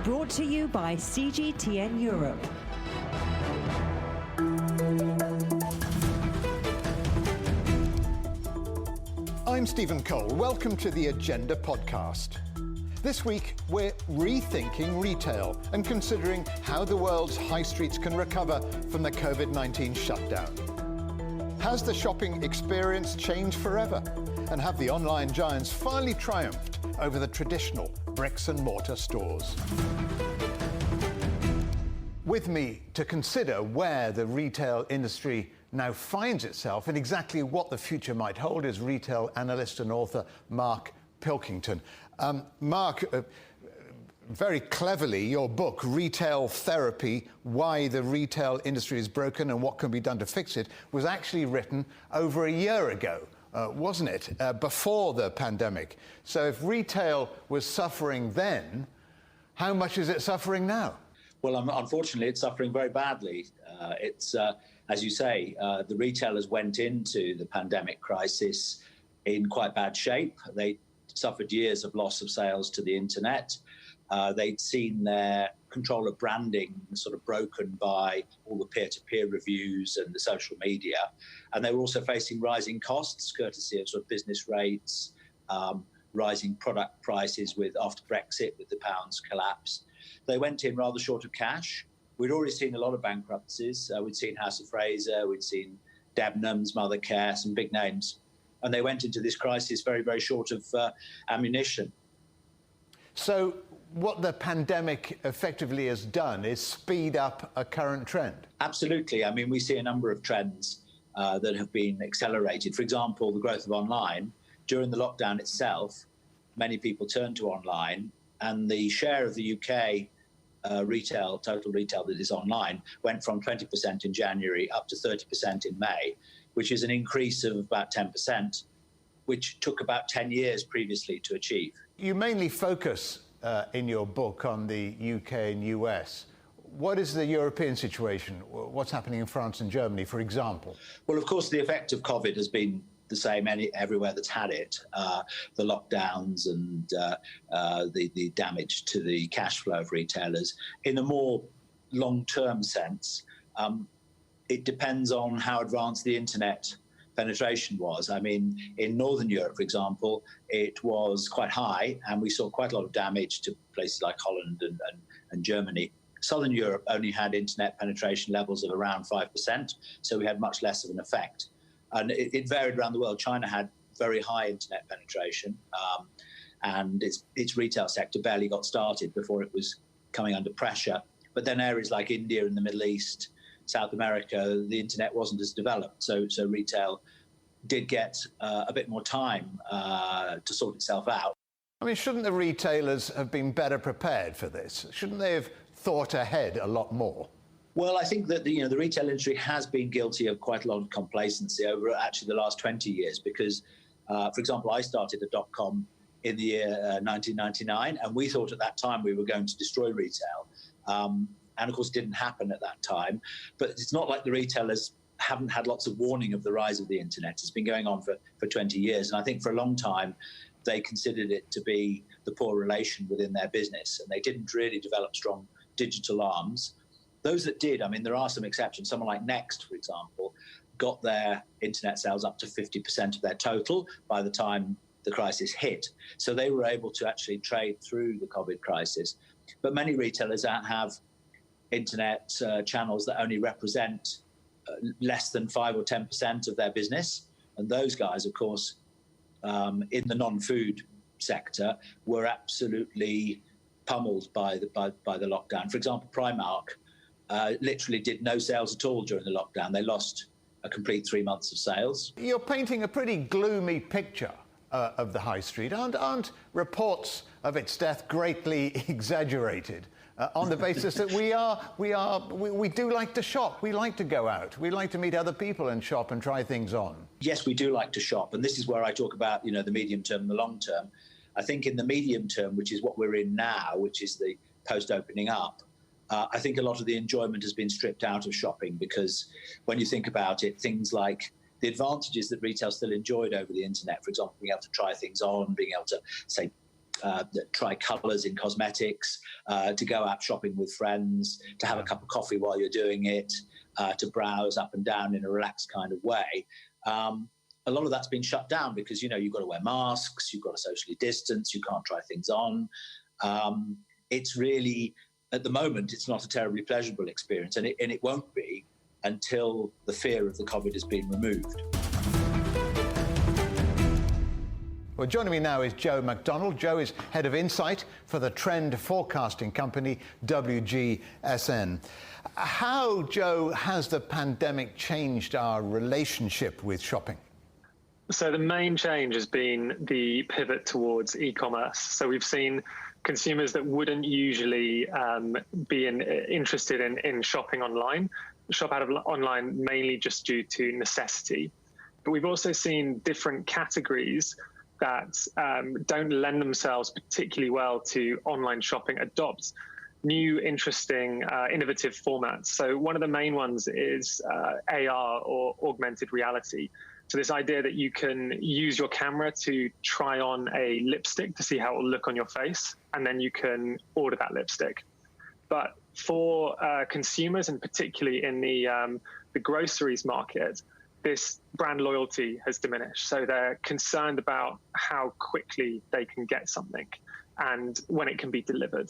Brought to you by CGTN Europe. I'm Stephen Cole. Welcome to the Agenda podcast. This week, we're rethinking retail and considering how the world's high streets can recover from the COVID-19 shutdown. Has the shopping experience changed forever? And have the online giants finally triumphed over the traditional bricks-and-mortar stores? With me to consider where the retail industry now finds itself and exactly what the future might hold is retail analyst and author Mark Pilkington. Mark, very cleverly, your book, Retail Therapy, Why the Retail Industry is Broken and What Can Be Done to Fix It, was actually written over a year ago, wasn't it, before the pandemic. So if retail was suffering then, how much is it suffering now? Well, unfortunately, it's suffering very badly. As you say, the retailers went into the pandemic crisis in quite bad shape. They suffered years of loss of sales to the internet. They'd seen their control of branding sort of broken by all the peer-to-peer reviews and the social media. And they were also facing rising costs, courtesy of sort of business rates, rising product prices after Brexit, with the pound's collapse. They went in rather short of cash. We'd already seen a lot of bankruptcies. We'd seen House of Fraser, we'd seen Debenhams, Mothercare, some big names. And they went into this crisis very, very short of ammunition. So what the pandemic effectively has done is speed up a current trend? Absolutely. I mean, we see a number of trends that have been accelerated. For example, the growth of online. During the lockdown itself, many people turned to online, and the share of the UK total retail that is online went from 20% in January up to 30% in May, which is an increase of about 10%, which took about 10 years previously to achieve. You mainly focus in your book on the UK and US. What is the European situation? What's happening in France and Germany, for example? Well, of course, the effect of COVID has been the same everywhere that's had it. The lockdowns and the damage to the cash flow of retailers. In a more long-term sense, it depends on how advanced the internet penetration was. I mean, in Northern Europe, for example, it was quite high, and we saw quite a lot of damage to places like Holland and Germany. Southern Europe only had internet penetration levels of around 5%, so we had much less of an effect. And it varied around the world. China had very high internet penetration, and its retail sector barely got started before it was coming under pressure. But then areas like India and the Middle East, South America, the internet wasn't as developed. So retail did get a bit more time to sort itself out. I mean, shouldn't the retailers have been better prepared for this? Shouldn't they have thought ahead a lot more? Well, I think that the retail industry has been guilty of quite a lot of complacency over actually the last 20 years because, for example, I started at .com in the year 1999, and we thought at that time we were going to destroy retail. And of course, it didn't happen at that time. But it's not like the retailers haven't had lots of warning of the rise of the internet. It's been going on for 20 years. And I think for a long time, they considered it to be the poor relation within their business. And they didn't really develop strong digital arms. Those that did, I mean, there are some exceptions. Someone like Next, for example, got their internet sales up to 50% of their total by the time the crisis hit. So they were able to actually trade through the COVID crisis. But many retailers have internet channels that only represent less than 5 or 10% of their business. And those guys, of course, in the non-food sector, were absolutely pummeled by the lockdown. For example, Primark literally did no sales at all during the lockdown. They lost a complete 3 months of sales. You're painting a pretty gloomy picture of the high street. Aren't reports of its death greatly exaggerated on the basis that we do like to shop, we like to go out, we like to meet other people and shop and try things on? Yes, we do like to shop, and this is where I talk about the medium term and the long term. I think in the medium term, which is what we're in now, which is the post-opening up, I think a lot of the enjoyment has been stripped out of shopping because when you think about it, things like the advantages that retail still enjoyed over the internet, for example, being able to try things on, being able to, say, try colours in cosmetics, to go out shopping with friends, to have a cup of coffee while you're doing it, to browse up and down in a relaxed kind of way. A lot of that's been shut down because, you've got to wear masks, you've got to socially distance, you can't try things on. It's really, at the moment, it's not a terribly pleasurable experience, and it won't be until the fear of the COVID has been removed. Well, joining me now is Joe McDonnell. Joe is head of insight for the trend forecasting company WGSN. How, Joe, has the pandemic changed our relationship with shopping? So the main change has been the pivot towards e-commerce. So we've seen consumers that wouldn't usually be interested in shopping online, shop out of online mainly just due to necessity. But we've also seen different categories that don't lend themselves particularly well to online shopping adopt new, interesting, innovative formats. So one of the main ones is AR, or augmented reality. So this idea that you can use your camera to try on a lipstick to see how it will look on your face, and then you can order that lipstick. But for consumers, and particularly in the groceries market, this brand loyalty has diminished. So they're concerned about how quickly they can get something and when it can be delivered.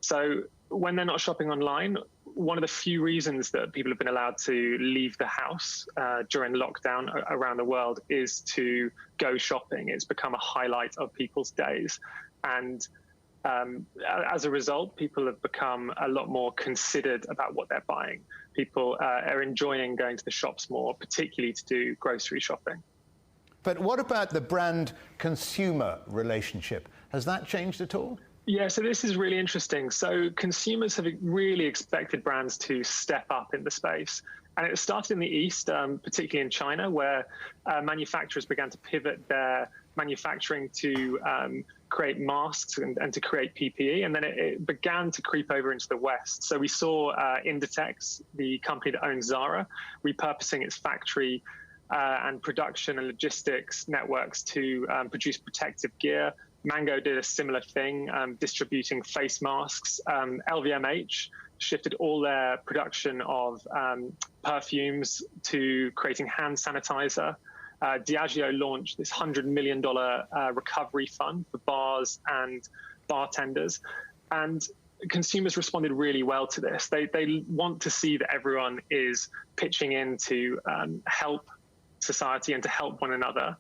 So when they're not shopping online, one of the few reasons that people have been allowed to leave the house during lockdown around the world is to go shopping. It's become a highlight of people's days. And as a result, people have become a lot more considered about what they're buying. People are enjoying going to the shops more, particularly to do grocery shopping. But what about the brand-consumer relationship? Has that changed at all? Yeah, so this is really interesting. So consumers have really expected brands to step up in the space. And it started in the East, particularly in China, where manufacturers began to pivot their manufacturing to create masks and to create PPE. And then it began to creep over into the West. So we saw Inditex, the company that owns Zara, repurposing its factory and production and logistics networks to produce protective gear. Mango did a similar thing, distributing face masks. LVMH shifted all their production of perfumes to creating hand sanitizer. Diageo launched this $100 million recovery fund for bars and bartenders. And consumers responded really well to this. They want to see that everyone is pitching in to help society and to help one another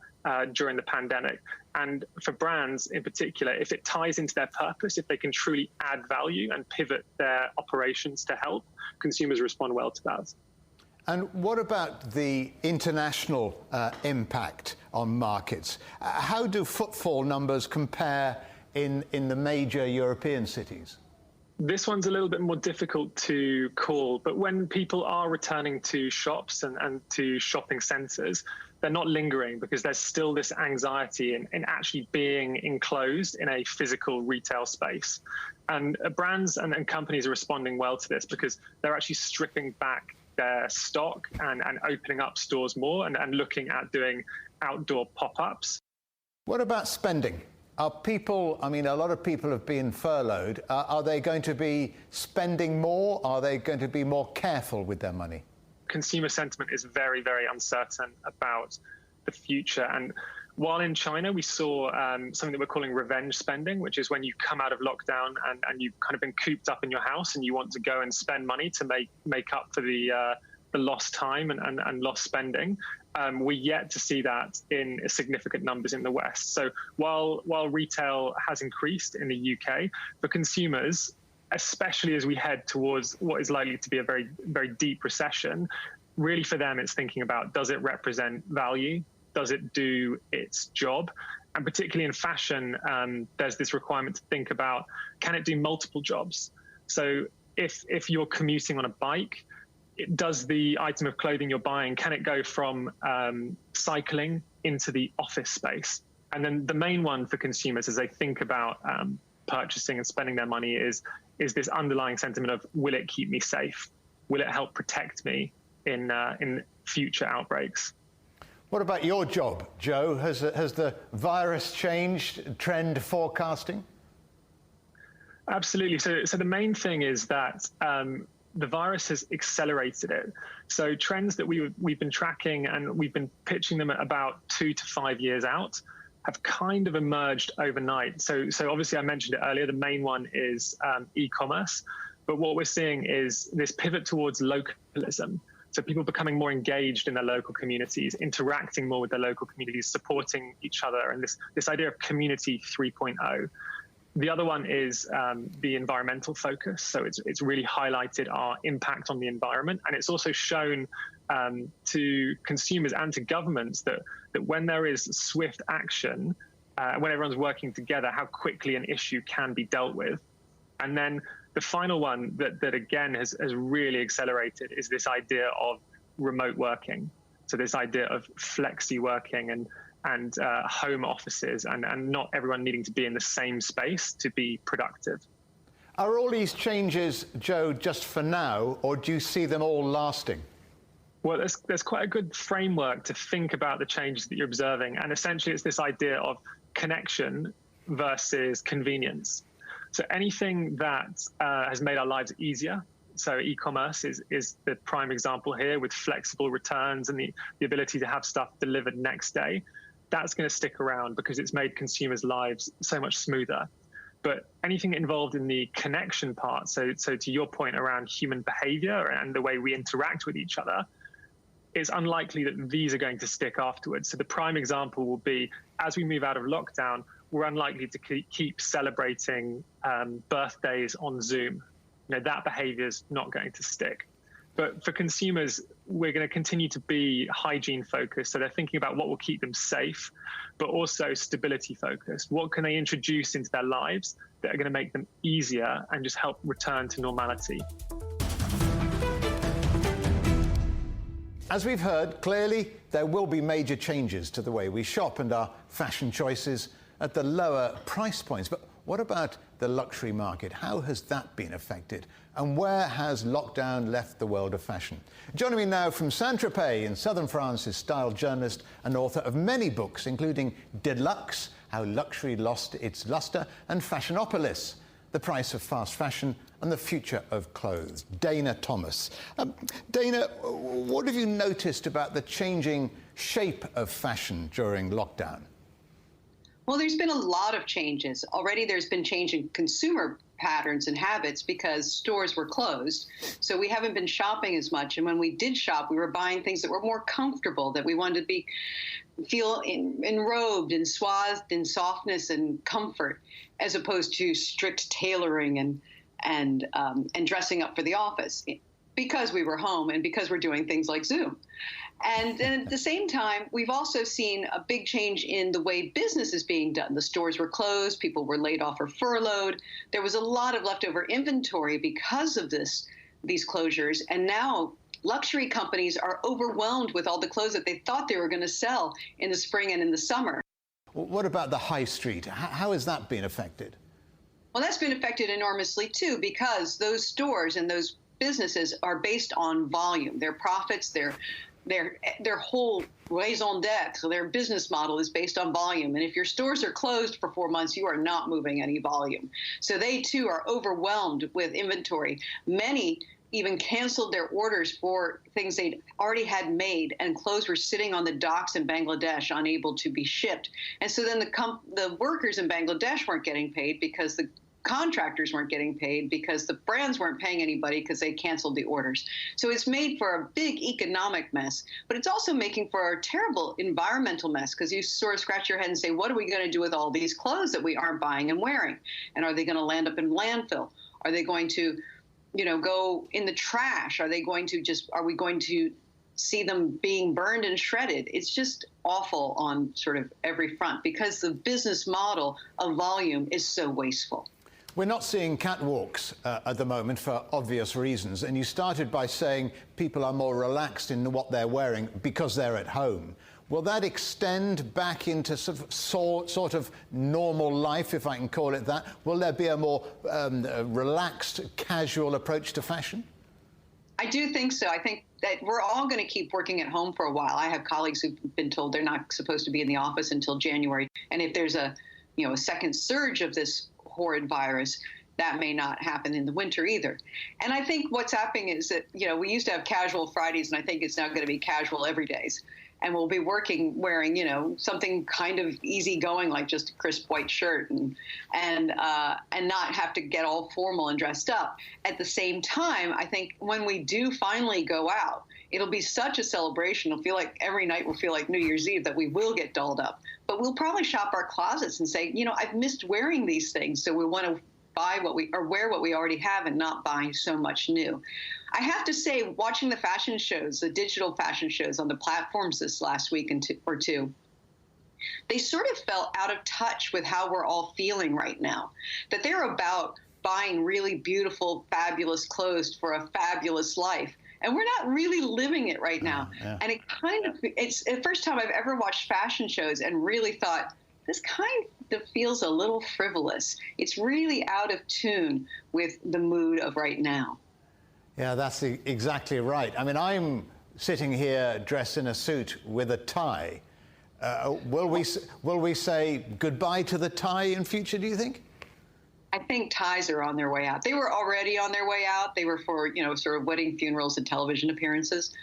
during the pandemic. And for brands in particular, if it ties into their purpose, if they can truly add value and pivot their operations to help, consumers respond well to that. And what about the international impact on markets? How do footfall numbers compare in the major European cities? This one's a little bit more difficult to call, but when people are returning to shops and to shopping centres, they're not lingering because there's still this anxiety in actually being enclosed in a physical retail space. And brands and companies are responding well to this because they're actually stripping back their stock and opening up stores more and looking at doing outdoor pop-ups. What about spending? Are people, a lot of people have been furloughed. Are they going to be spending more? Are they going to be more careful with their money? Consumer sentiment is very, very uncertain about the future. And while in China, we saw something that we're calling revenge spending, which is when you come out of lockdown and you've kind of been cooped up in your house and you want to go and spend money to make up for the lost time and lost spending. We're yet to see that in significant numbers in the West. So while retail has increased in the UK, for consumers, especially as we head towards what is likely to be a very, very deep recession, really for them, it's thinking about, does it represent value? Does it do its job? And particularly in fashion, there's this requirement to think about, can it do multiple jobs? So if you're commuting on a bike, does the item of clothing you're buying, can it go from cycling into the office space? And then the main one for consumers as they think about purchasing and spending their money is this underlying sentiment of, will it keep me safe? Will it help protect me in future outbreaks? What about your job, Joe? Has the virus changed trend forecasting? Absolutely. So the main thing is that the virus has accelerated it. So trends that we've been tracking and we've been pitching them at about 2 to 5 years out have kind of emerged overnight. So obviously I mentioned it earlier, the main one is e-commerce, but what we're seeing is this pivot towards localism. So people becoming more engaged in their local communities, interacting more with their local communities, supporting each other, and this idea of community 3.0. The other one is the environmental focus. So it's really highlighted our impact on the environment. And it's also shown to consumers and to governments that when there is swift action, when everyone's working together, how quickly an issue can be dealt with. And then the final one that again has really accelerated is this idea of remote working. So this idea of flexi working and home offices and not everyone needing to be in the same space to be productive. Are all these changes, Joe, just for now, or do you see them all lasting? Well, there's quite a good framework to think about the changes that you're observing. And essentially, it's this idea of connection versus convenience. So anything that has made our lives easier, so e-commerce is the prime example here with flexible returns and the ability to have stuff delivered next day, that's going to stick around because it's made consumers' lives so much smoother. But anything involved in the connection part, so to your point around human behavior and the way we interact with each other, it's unlikely that these are going to stick afterwards. So the prime example will be, as we move out of lockdown, we're unlikely to keep celebrating birthdays on Zoom. That behavior is not going to stick. But for consumers, we're going to continue to be hygiene focused. So they're thinking about what will keep them safe, but also stability focused. What can they introduce into their lives that are going to make them easier and just help return to normality? As we've heard, clearly there will be major changes to the way we shop and our fashion choices at the lower price points. But what about the luxury market? How has that been affected? And where has lockdown left the world of fashion? Joining me now from Saint-Tropez in southern France is style journalist and author of many books, including Deluxe, How Luxury Lost Its Luster, and Fashionopolis, The Price of Fast Fashion and the Future of Clothes. Dana Thomas. Dana, what have you noticed about the changing shape of fashion during lockdown? Well, there's been a lot of changes. Already there's been change in consumer patterns and habits because stores were closed. So we haven't been shopping as much. And when we did shop, we were buying things that were more comfortable, that we wanted to feel enrobed and swathed in softness and comfort, as opposed to strict tailoring and dressing up for the office, because we were home and because we're doing things like Zoom. And then at the same time, we've also seen a big change in the way business is being done. The stores were closed, people were laid off or furloughed. There was a lot of leftover inventory because of these closures. And now luxury companies are overwhelmed with all the clothes that they thought they were going to sell in the spring and in the summer. What about the high street? How has that been affected? Well, that's been affected enormously, too, because those stores and those businesses are based on volume. Their profits, their whole raison d'etre, their business model is based on volume. And if your stores are closed for 4 months, you are not moving any volume. So they, too, are overwhelmed with inventory. Many even canceled their orders for things they'd already had made, and clothes were sitting on the docks in Bangladesh unable to be shipped. And so then the workers in Bangladesh weren't getting paid because the contractors weren't getting paid because the brands weren't paying anybody because they canceled the orders. So it's made for a big economic mess, but it's also making for a terrible environmental mess, because you sort of scratch your head and say, what are we going to do with all these clothes that we aren't buying and wearing? And are they going to land up in landfill? Are they going to, go in the trash? Are we going to see them being burned and shredded? It's just awful on sort of every front because the business model of volume is so wasteful. We're not seeing catwalks at the moment for obvious reasons. And you started by saying people are more relaxed in what they're wearing because they're at home. Will that extend back into sort of normal life, if I can call it that? Will there be a more relaxed, casual approach to fashion? I do think so. I think that we're all going to keep working at home for a while. I have colleagues who've been told they're not supposed to be in the office until January. And if there's a second surge of this horrid virus, that may not happen in the winter either. And I think what's happening is that, we used to have casual Fridays, and I think it's now going to be casual every days. And we'll be wearing, something kind of easygoing, like just a crisp white shirt, and not have to get all formal and dressed up. At the same time, I think when we do finally go out, it'll be such a celebration. It'll feel like every night will feel like New Year's Eve, that we will get dolled up. But we'll probably shop our closets and say, I've missed wearing these things, so we want to wear what we already have and not buy so much new. I have to say, watching the fashion shows, the digital fashion shows on the platforms this last week or two, they sort of felt out of touch with how we're all feeling right now, that they're about buying really beautiful, fabulous clothes for a fabulous life. And we're not really living it right now. Yeah. And it's the first time I've ever watched fashion shows and really thought, this kind of feels a little frivolous. It's really out of tune with the mood of right now. Yeah, that's exactly right. I mean, I'm sitting here dressed in a suit with a tie. Will we say goodbye to the tie in future, do you think? I think ties are on their way out. They were already on their way out. They were for, sort of wedding, funerals, and television appearances.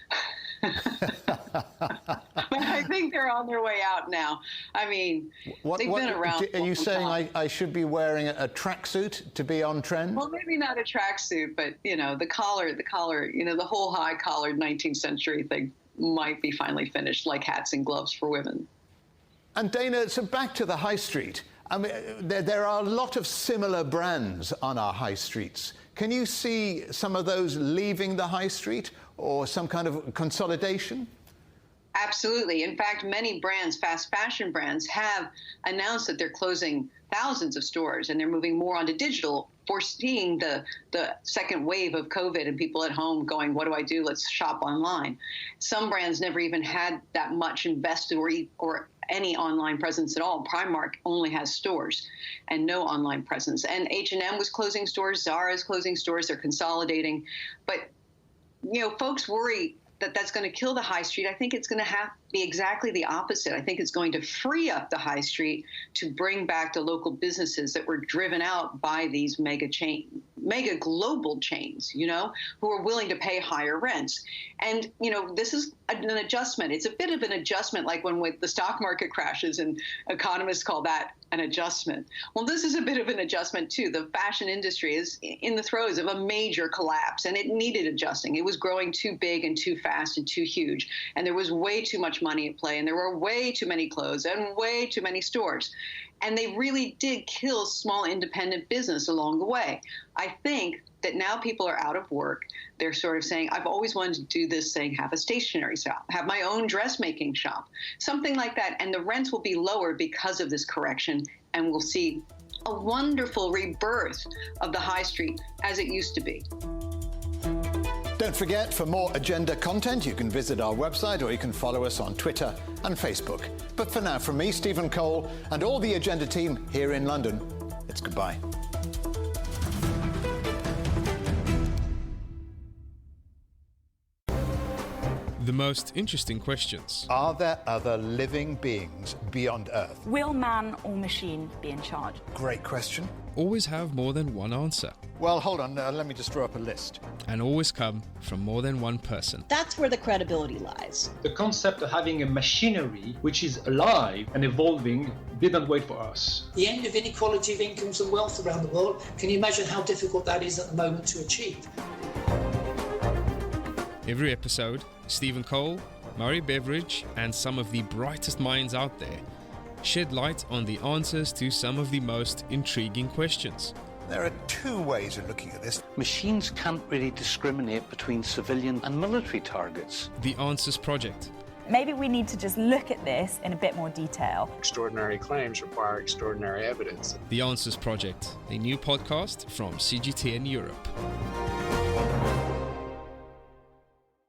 But I think they're on their way out now. I mean, they've been around. Are you saying I should be wearing a tracksuit to be on trend? Well, maybe not a tracksuit, but the collar, the whole high-collared 19th century thing might be finally finished, like hats and gloves for women. And Dana, so back to the high street. I mean, there are a lot of similar brands on our high streets. Can you see some of those leaving the high street, or some kind of consolidation? Absolutely. In fact, many brands, fast fashion brands, have announced that they're closing thousands of stores and they're moving more onto digital, foreseeing the second wave of COVID and people at home going, what do I do? Let's shop online. Some brands never even had that much invested or any online presence at all. Primark only has stores and no online presence. And H&M was closing stores. Zara is closing stores. They're consolidating. But, folks worry that that's going to kill the high street. I think it's going to have to be exactly the opposite. I think it's going to free up the high street to bring back the local businesses that were driven out by these mega global chains, who are willing to pay higher rents. And, this is an adjustment. It's a bit of an adjustment, like when the stock market crashes and economists call that an adjustment. Well, this is a bit of an adjustment, too. The fashion industry is in the throes of a major collapse, and it needed adjusting. It was growing too big and too fast and too huge, and there was way too much money at play, and there were way too many clothes and way too many stores. And they really did kill small independent business along the way. I think that now people are out of work. They're sort of saying, I've always wanted to do this thing, have a stationery shop, have my own dressmaking shop, something like that. And the rents will be lower because of this correction. And we'll see a wonderful rebirth of the high street as it used to be. Don't forget, for more agenda content, you can visit our website or you can follow us on Twitter and Facebook. But for now, from me, Stephen Cole, and all the agenda team here in London, it's goodbye. The most interesting questions. Are there other living beings beyond Earth? Will man or machine be in charge? Great question. Always have more than one answer. Well, hold on, let me just draw up a list. And always come from more than one person. That's where the credibility lies. The concept of having a machinery which is alive and evolving didn't wait for us. The end of inequality of incomes and wealth around the world, can you imagine how difficult that is at the moment to achieve? Every episode, Stephen Cole, Murray Beveridge, and some of the brightest minds out there shed light on the answers to some of the most intriguing questions. There are two ways of looking at this. Machines can't really discriminate between civilian and military targets. The Answers Project. Maybe we need to just look at this in a bit more detail. Extraordinary claims require extraordinary evidence. The Answers Project, a new podcast from CGTN Europe.